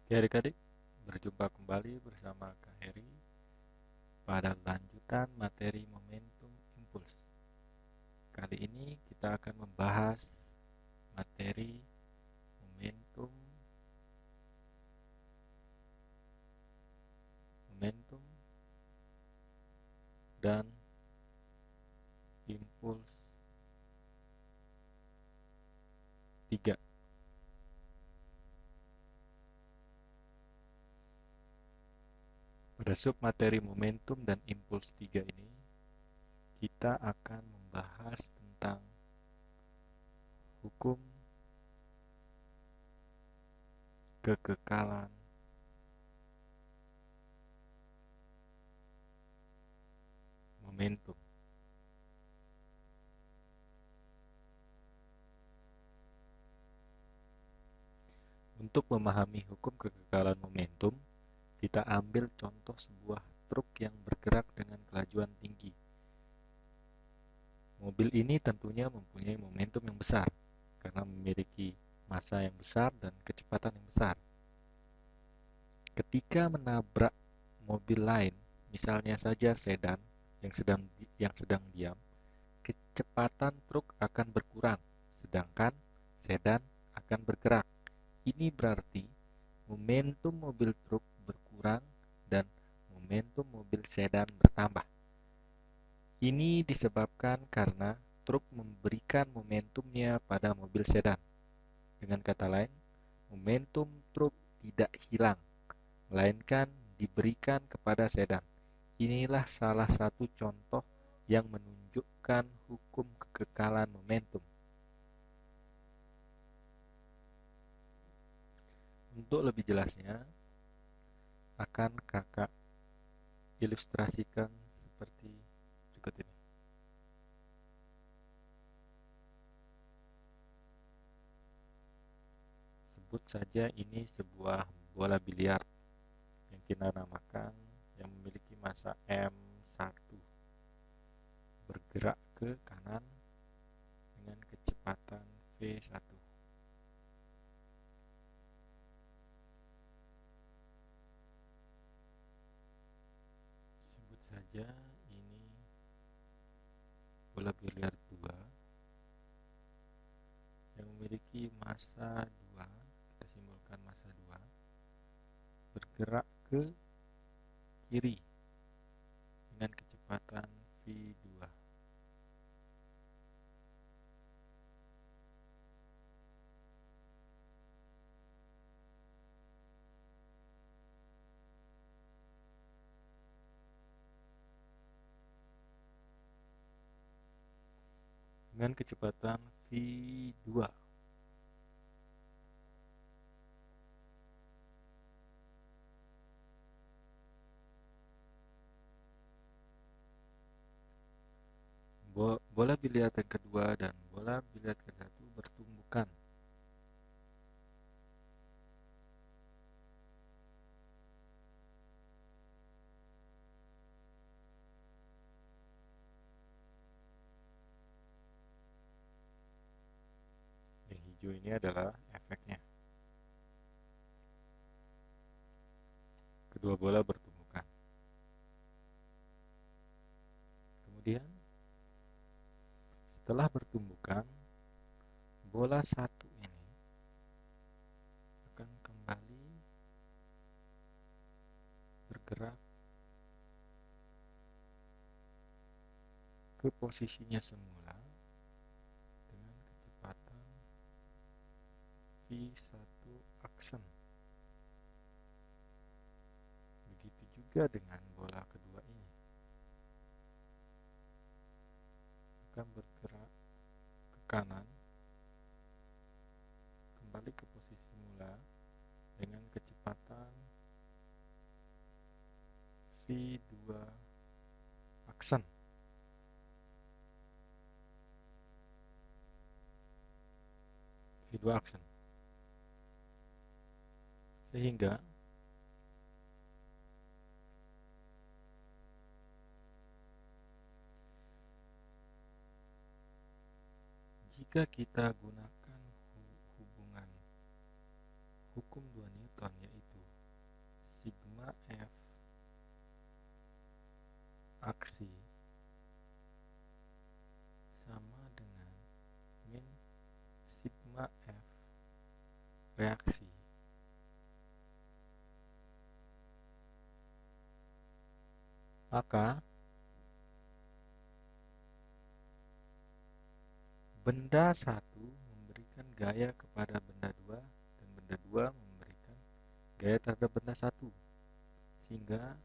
Oke adik-adik, berjumpa kembali bersama Kak Heri pada lanjutan materi momentum impuls. Kali ini kita akan membahas materi momentum dan impuls 3. Pada sub materi momentum dan impuls 3 ini, kita akan membahas tentang hukum kekekalan momentum. Untuk memahami hukum kekekalan momentum, kita ambil contoh sebuah truk yang bergerak dengan kelajuan tinggi. Mobil ini tentunya mempunyai momentum yang besar karena memiliki massa yang besar dan kecepatan yang besar. Ketika menabrak mobil lain, misalnya saja sedan yang sedang diam, kecepatan truk akan berkurang, sedangkan sedan akan bergerak. Ini berarti momentum mobil truk berkurang dan momentum mobil sedan bertambah. Ini disebabkan karena truk memberikan momentumnya pada mobil sedan. Dengan kata lain, momentum truk tidak hilang, melainkan diberikan kepada sedan. Inilah salah satu contoh yang menunjukkan hukum kekekalan momentum. Untuk lebih jelasnya, akan kakak ilustrasikan seperti berikut ini. Sebut saja ini sebuah bola biliar yang kita namakan yang memiliki massa M1 bergerak ke kanan dengan kecepatan V1. Sebut saja ini bola biliar 2 yang memiliki massa 2, kita simbolkan massa 2, bergerak ke kiri dengan kecepatan V2. Dengan kecepatan V2. Bola biliar yang kedua dan bola biliar ke-1 bertumbukan. Yang hijau ini adalah efeknya. Kedua bola bertumbukan. Kemudian, setelah bertumbukan, bola 1 ini akan kembali bergerak ke posisinya semula dengan kecepatan V1 aksen. Begitu juga dengan bola kedua ini akan bergerak ke kanan kembali ke posisi semula dengan kecepatan V2 aksen. V2 aksen. Sehingga jika kita gunakan hubungan hukum 2 Newton, yaitu aksi sama dengan min sigma F reaksi, maka benda satu memberikan gaya kepada benda dua dan benda dua memberikan gaya terhadap benda satu, sehingga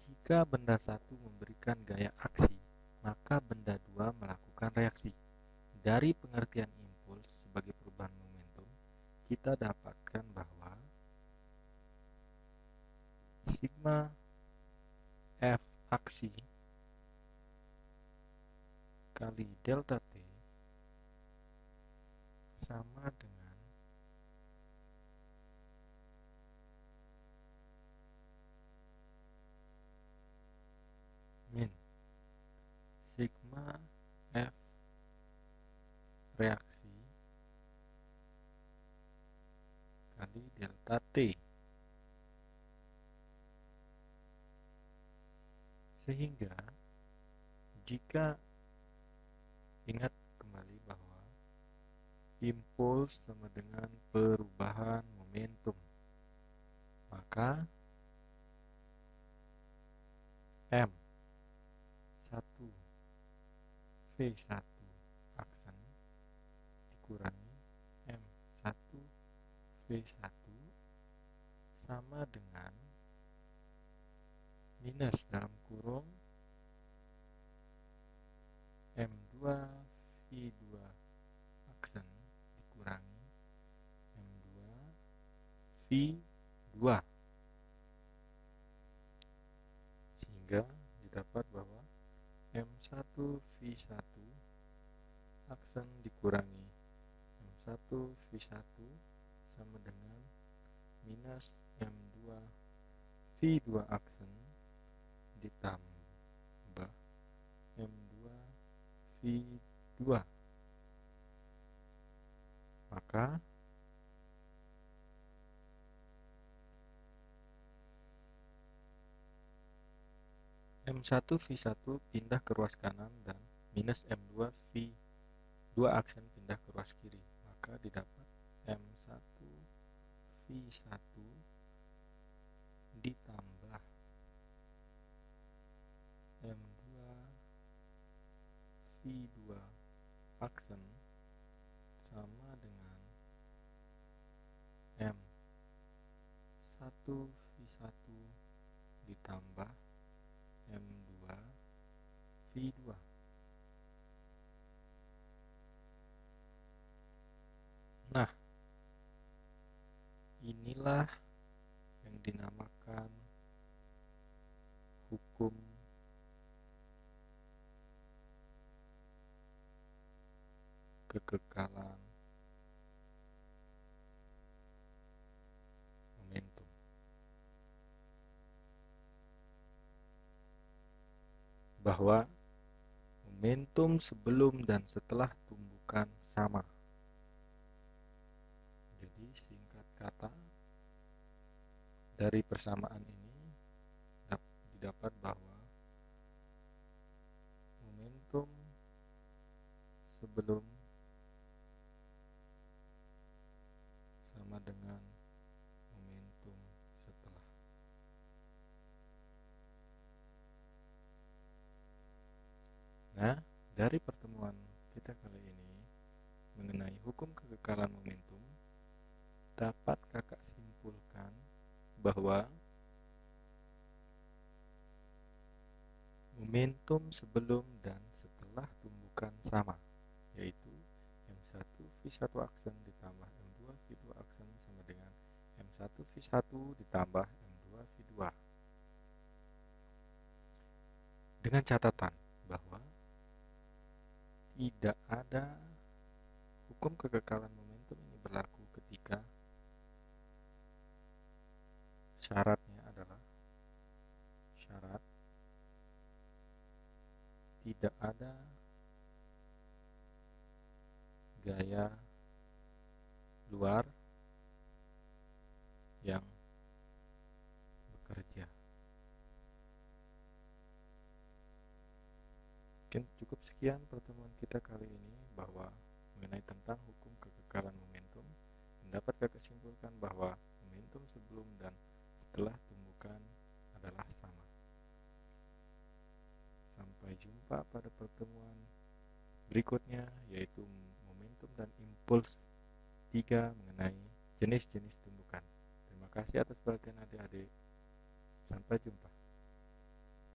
jika benda satu memberikan gaya aksi, maka benda dua melakukan reaksi. Dari pengertian impuls sebagai perubahan momentum, kita dapatkan bahwa sigma F aksi kali delta T sama dengan min sigma F reaksi kali delta T. Sehingga jika ingat kembali bahwa impuls sama dengan perubahan momentum, maka M1V1 aksen dikurangi M1V1 sama dengan minus dalam kurung M2V2 aksen dikurangi M2V2, sehingga didapat bahwa M1V1 aksen dikurangi M1V1 sama dengan minus M2V2 aksen ditambah M2V2. Maka M1V1 pindah ke ruas kanan dan minus M2V2 aksen pindah ke ruas kiri. Maka didapat M1V1 ditambah M2V2 aksen sama dengan M1V1 ditambah M2V2. Nah, inilah yang dinamakan hukum kekekalan momentum. Bahwa momentum sebelum dan setelah tumbukan sama. Jadi singkat kata, dari persamaan ini didapat bahwa momentum sebelum sama dengan momentum setelah. Nah, dari pertemuan kita kali ini mengenai hukum kekekalan momentum, dapat kakak simpulkan bahwa momentum sebelum dan setelah tumbukan sama, yaitu M1V1 aksen ditambah M2V2 aksen sama dengan M1V1 ditambah M2V2. Dengan catatan bahwa tidak ada hukum kekekalan momentum ini berlaku ketika syaratnya adalah syarat tidak ada gaya luar yang bekerja. Mungkin cukup sekian pertemuan kita kali ini bahwa mengenai tentang hukum kekekalan momentum, dapat kakak simpulkan bahwa momentum sebelum dan setelah tumbukan adalah sama. Sampai jumpa pada pertemuan berikutnya, yaitu momentum dan impuls 3 mengenai jenis-jenis tumbukan. Terima kasih atas perhatian adik-adik. Sampai jumpa.